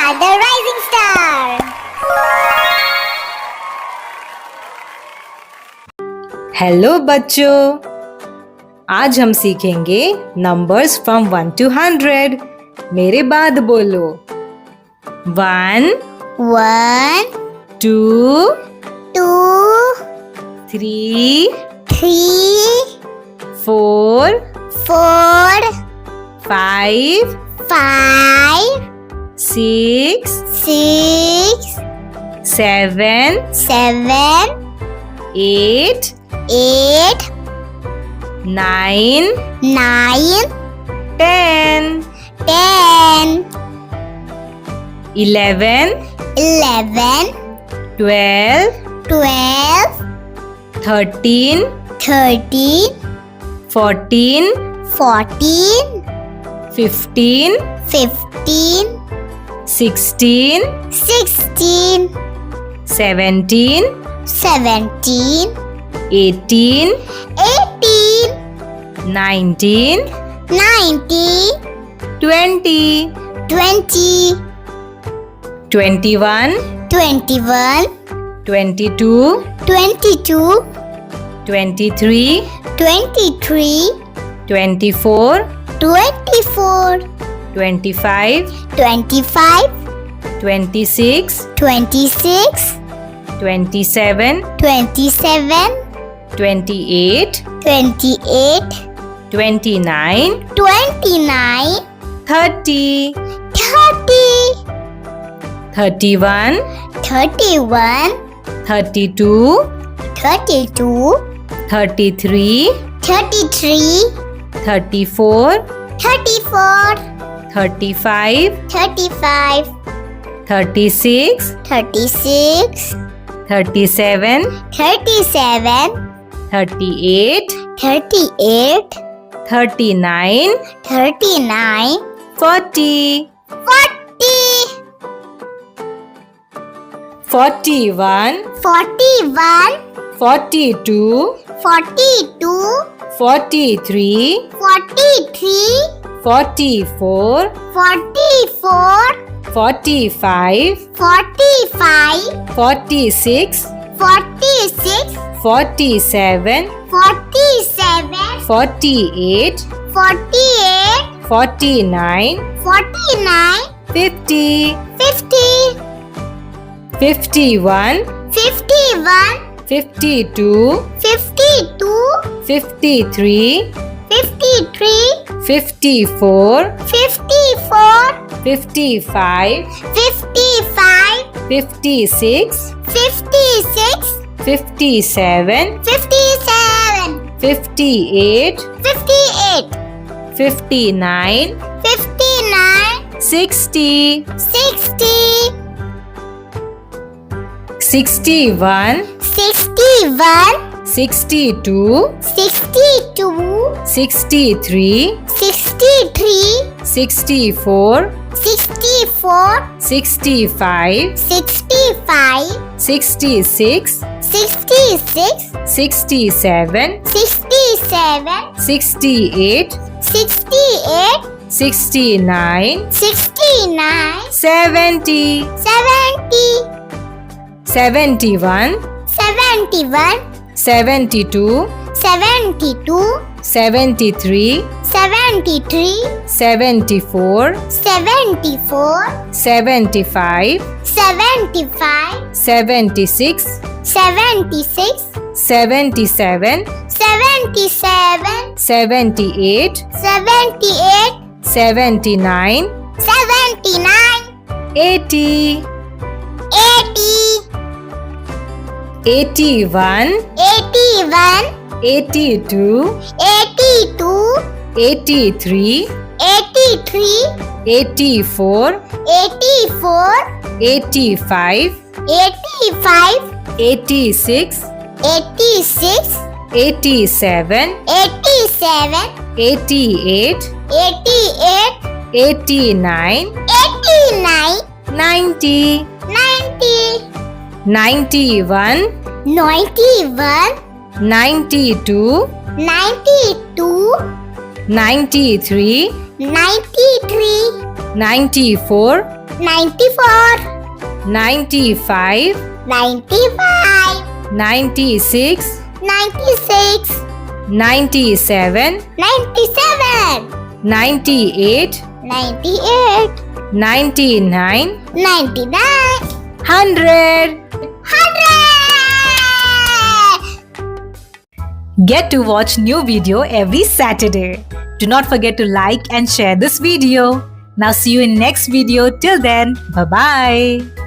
are the rising star. Hello बच्चों, आज हम सीखेंगे नंबर्स फ्रॉम 1 to 100। मेरे बाद बोलो। 1 1, 2 2, 3 3, 4 4, 5 5, 6 6, 7 7, 8 8, 9 9, 10 10, 11 11, 12 12, 13 13, 14 14, 15 15, 16 16, 17 17, 18 18, 19 19, 20 20, 21 21, 22 22, 23 23, 24 24, 25 25, 26 26, 27 27, 28 28, 29 29, 30 30, 31 31, 32 32, 33 33, 34 34, 35 35, 36 36, 37 37, 38 38, 39 39, 40 40, 41 41, 42 42, 43 43, 44 44, 45 45, 46 46, 47 47, 48 48, 49 49, 50 50, 51 51, 52 52, 53 53, 54 54, 55 55, 56 56, 57 57, 58 58, 59 59, 60 60, 61 61, 62 62, 63 63, 64 64, 65 65, 66 66, 67 67, 68 68, 69 69, 70 70, 71 71, 72 72, 73 73, 74 74, 75 75, 76 76, 77 77, 78 78, 79 79, 80 80, 81 81, 82 82, 83 83, 84 84, 85 85, 86 86, 87 87, 88 88, 89 89, 90 90, 91 91, 92 92, 93 93, 94 94, 95, 95, 96, 96, 97, 97, 98, 98, 99, 99, 100. 100. Get to watch new video every Saturday. Do not forget to like and share this video. Now see you in next video. Till then, bye-bye.